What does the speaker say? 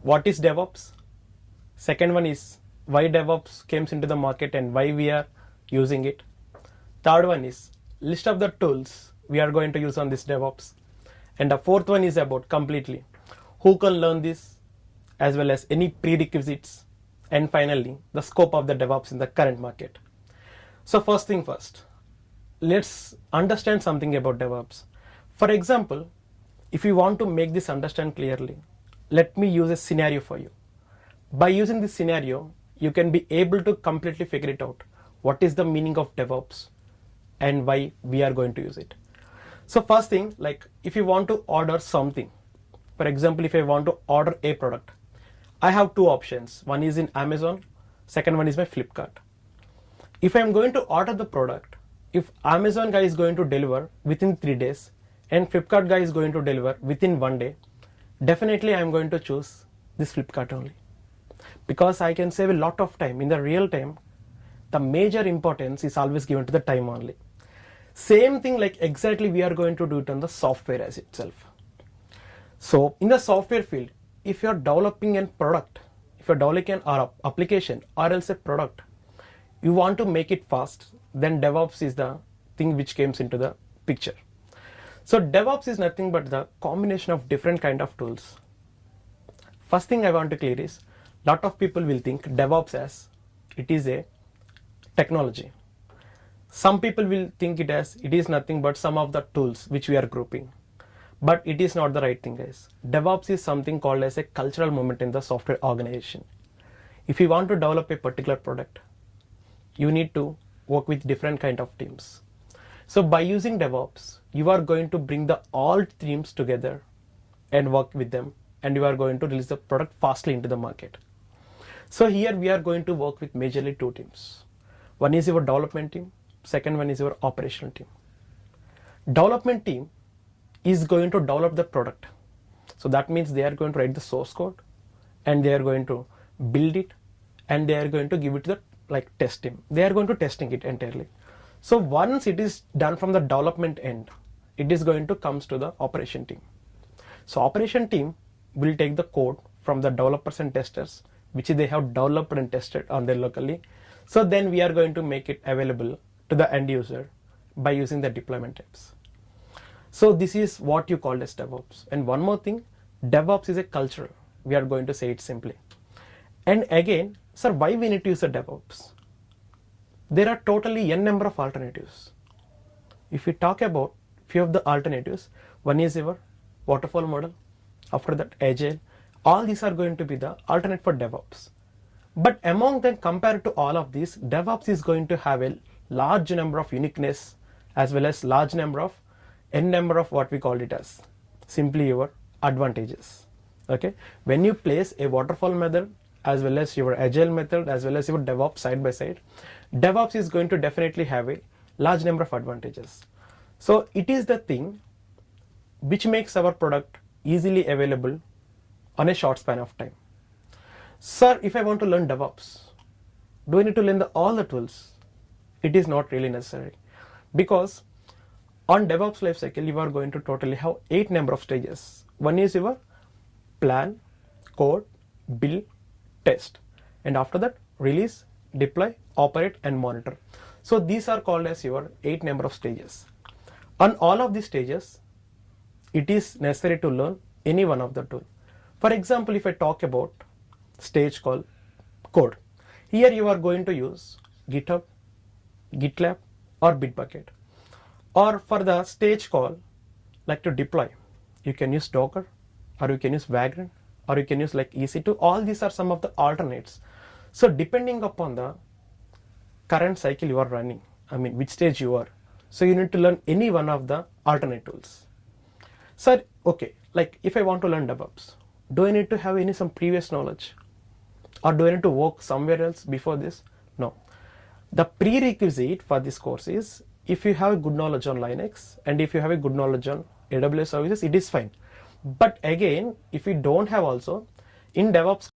what is DevOps. Second one is why DevOps came into the market and why we are using it. Third one is list of the tools we are going to use on this DevOps. And the fourth one is about completely who can learn this as well as any prerequisites. And finally, the scope of the DevOps in the current market. So first thing first, let's understand something about DevOps. For example, if you want to make this understand clearly, let me use a scenario for you. By using this scenario, you can be able to completely figure it out. What is the meaning of DevOps and why we are going to use it. So first thing, like if you want to order something, for example, if I want to order a product, I have two options. One is in Amazon, second one is my Flipkart. If I am going to order the product, if Amazon guy is going to deliver within 3 days and Flipkart guy is going to deliver within 1 day, definitely I am going to choose this Flipkart only. Because I can save a lot of time. In the real time, the major importance is always given to the time only. Same thing like exactly we are going to do it on the software as itself. So in the software field, if you are developing a product, if you are developing an application or else a product, you want to make it fast, then DevOps is the thing which comes into the picture. So DevOps is nothing but the combination of different kind of tools. First thing I want to clear is, lot of people will think DevOps as it is a technology. Some people will think it as it is nothing but some of the tools which we are grouping. But it is not the right thing, guys. DevOps is something called as a cultural movement in the software organization. If you want to develop a particular product, you need to work with different kind of teams. So by using DevOps, you are going to bring the all teams together and work with them, and you are going to release the product fastly into the market. So here we are going to work with majorly two teams. One is your development team, second one is your operational team. Development team is going to develop the product. So that means they are going to write the source code and they are going to build it and they are going to give it to the test team. They are going to testing it entirely. So once it is done from the development end, it is going to comes to the operation team. So operation team will take the code from the developers and testers, which they have developed and tested on their locally. So then we are going to make it available to the end user by using the deployment types. So this is what you call as DevOps. And one more thing, DevOps is a culture. We are going to say it simply. And again, sir, why we need to use a DevOps? There are totally n number of alternatives. If we talk about few of the alternatives, one is your waterfall model, after that agile, all these are going to be the alternate for DevOps. But among them, compared to all of these, DevOps is going to have a large number of uniqueness as well as large number of n number of what we call it as simply your advantages. Okay, when you place a waterfall method as well as your agile method as well as your DevOps side by side, DevOps is going to definitely have a large number of advantages. So it is the thing which makes our product easily available on a short span of time. Sir, if I want to learn DevOps, do I need to learn all the tools? It is not really necessary, because on DevOps lifecycle, you are going to totally have 8 number of stages. One is your plan, code, build, test, and after that release, deploy, operate, and monitor. So these are called as your 8 number of stages. On all of these stages, it is necessary to learn any one of the tool. For example, if I talk about stage called code, here you are going to use GitHub, GitLab, or Bitbucket. Or for the stage call, like to deploy, you can use Docker, or you can use Vagrant, or you can use like EC2. All these are some of the alternates. So depending upon the current cycle you are running, which stage you are, so you need to learn any one of the alternate tools. So okay, like if I want to learn DevOps, do I need to have some previous knowledge, or do I need to work somewhere else before this? No. The prerequisite for this course is, if you have a good knowledge on Linux and if you have a good knowledge on AWS services, it is fine. But again, if you don't have also, in DevOps